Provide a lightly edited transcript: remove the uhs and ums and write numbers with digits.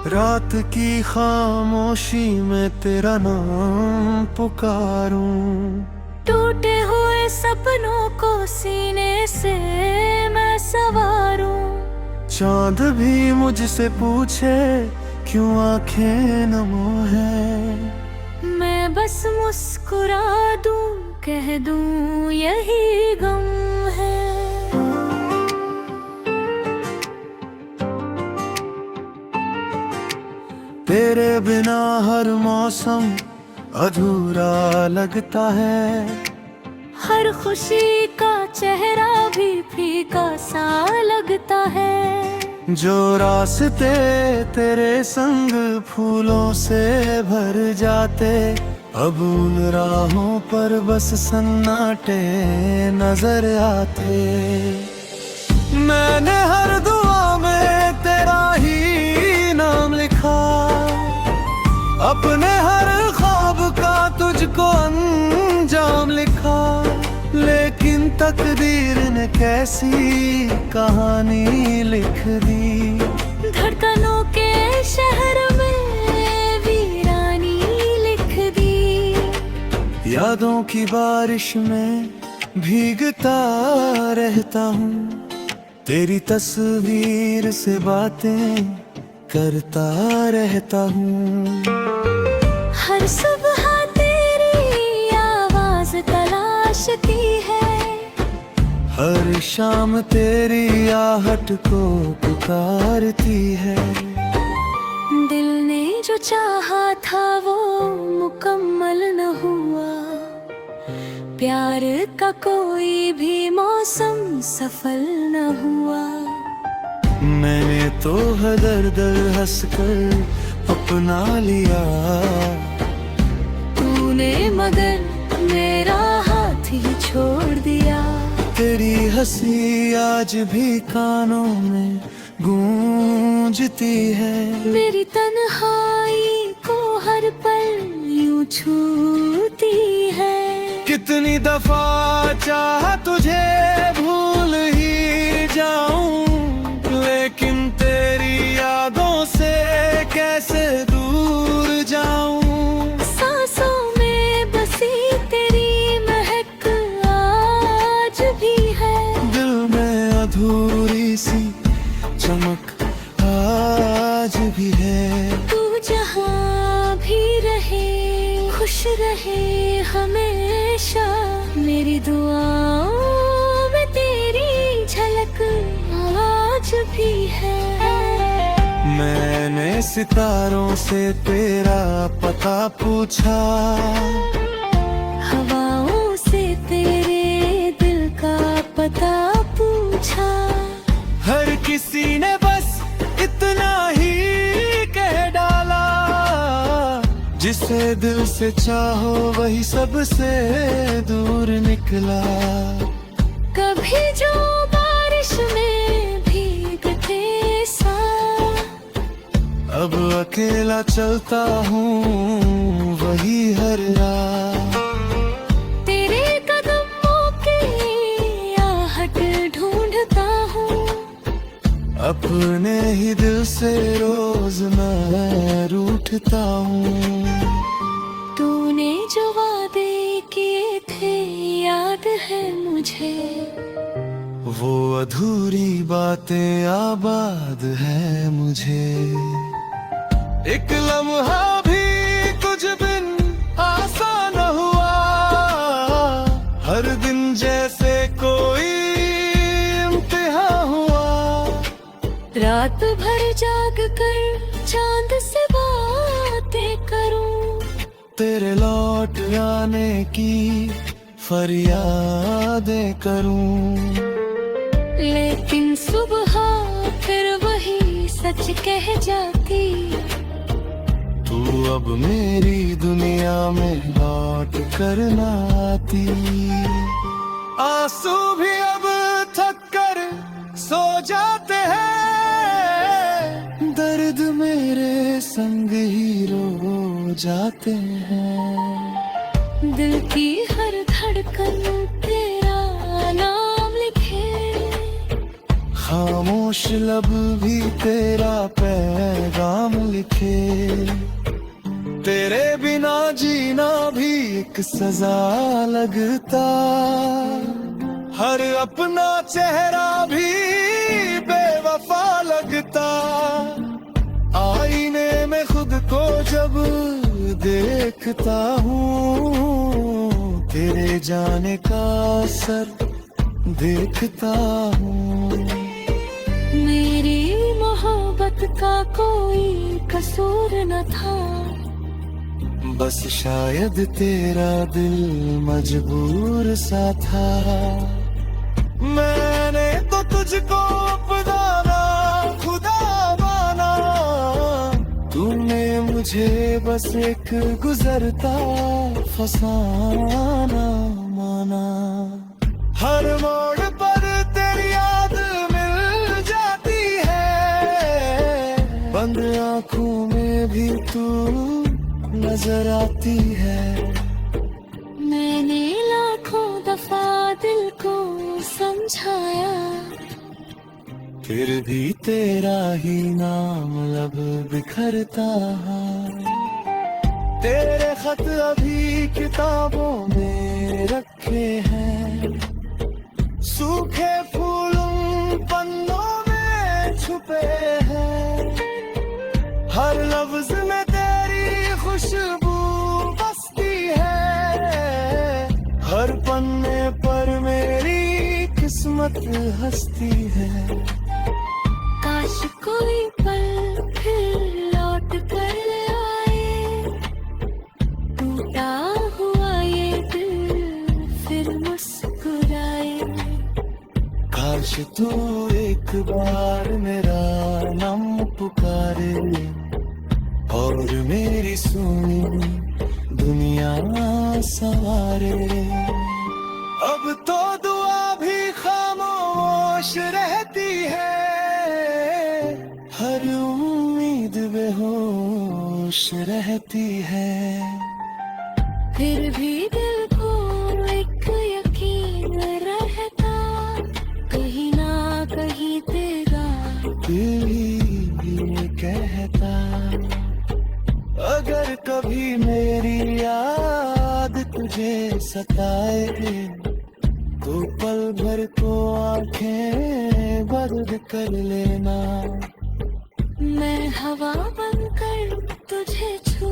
रात की खामोशी में तेरा नाम पुकारूं। टूटे हुए सपनों को सीने से मैं संवारूं। चांद भी मुझसे पूछे क्यों आंखें नम है। मैं बस मुस्कुरा दूं, कह दूं यही गम है। तेरे बिना हर मौसम अधूरा लगता है। हर खुशी का चेहरा भी फीका सा लगता है। जो रास्ते तेरे संग फूलों से भर जाते, अब उन राहों पर बस सन्नाटे नजर आते। मैंने हर दुआ में तेरा ही नाम लिखा, अपने हर ख्वाब का तुझको अंजाम लिखा। लेकिन तकदीर ने कैसी कहानी लिख दी। धड़कनों के शहर में वीरानी लिख दी। यादों की बारिश में भीगता रहता हूँ, तेरी तस्वीर से बातें करता रहता हूँ। हर सुबह तेरी आवाज तलाशती है। हर शाम तेरी आहट को पुकारती है। दिल ने जो चाहा था वो मुकम्मल न हुआ। प्यार का कोई भी मौसम सफल न हुआ। मैंने तो दर दर हंसकर अपना लिया, तूने मगर मेरा हाथ ही छोड़ दिया। तेरी हंसी आज भी कानों में गूंजती है। मेरी तन्हाई को हर पल यूं छूती है। कितनी दफा चाहा तुझे भूल ही जाऊं, लेकिन तेरी यादों से कैसे दूर जाऊं। सांसों में बसी तेरी महक आज भी है। दिल में अधूरी सी चमक आज भी है। तू जहाँ भी रहे खुश रहे हमेशा। मेरी दुआओं में तेरी झलक आज भी है। मैंने सितारों से तेरा पता पूछा, हवाओं से तेरे दिल का पता पूछा। हर किसी ने बस इतना ही कह डाला, जिसे दिल से चाहो वही सबसे दूर निकला। कभी जो बारिश में भीगते सा, अब अकेला चलता हूँ वही हर राह। तेरे कदमों की आहट ढूंढता हूँ। अपने ही दिल से रोज मैं रूठता हूँ। तूने जो वादे किए थे याद है मुझे। वो अधूरी बातें आबाद है मुझे। एक लम्हा भी कुछ बिन आसान हुआ, हर दिन जैसे कोई इम्तिहान हुआ। रात भर जाग कर चांद से बातें करूं। तेरे लौट आने की फरियादें करूं। लेकिन सुबह फिर वही सच कह जाती। तू अब मेरी दुनिया में लौट कर ना आती। आंसू भी अब थक कर सो जाते हैं, दर्द मेरे संग ही रो जाते हैं। दिल की हर धड़कन तेरा नाम लिखे। खामोश लब भी तेरा पैगाम लिखे, तेरे बिना जीना भी एक सजा लगता, हर अपना चेहरा भी बेवफा लगता। आईने में खुद को जब देखता हूँ, तेरे जाने का असर देखता हूँ। मेरी मोहब्बत का कोई कसूर न था, बस शायद तेरा दिल मजबूर सा था। मैंने तो तुझको अपना खुदा माना, तूने मुझे बस एक गुजरता फसाना माना। हर मोड़ पर तेरी याद मिल जाती है, बंद आंखों में भी तू नजर आती है। मैंने लाखों दफा दिल को समझाया, फिर भी तेरा ही नाम लब बिखरता है। तेरे खत अभी किताबों में रखे हैं, सूखे फूल उन पन्नों में छुपे हैं। हर लफ्ज में तेरी खुशबू बसती है, हर पन्ने पर मेरी किस्मत हंसती है। काश कोई पल फिर लौट कर आए, टूटा हुआ ये दिल फिर मुस्कुराए। काश तू एक बार मेरा नाम पुकारे, और मेरी सुनी दुनिया सवारे। अब तो दुआ भी खामोश रहती है, हर उम्मीद बेहोश रहती है। फिर भी दिल को एक यकीन रहता, कहीं ना कहीं तेरा दिल ही कहता, अगर कभी मेरी याद तुझे सताए, तो पल भर को आंखें बंद कर लेना। मैं हवा बनकर तुझे छू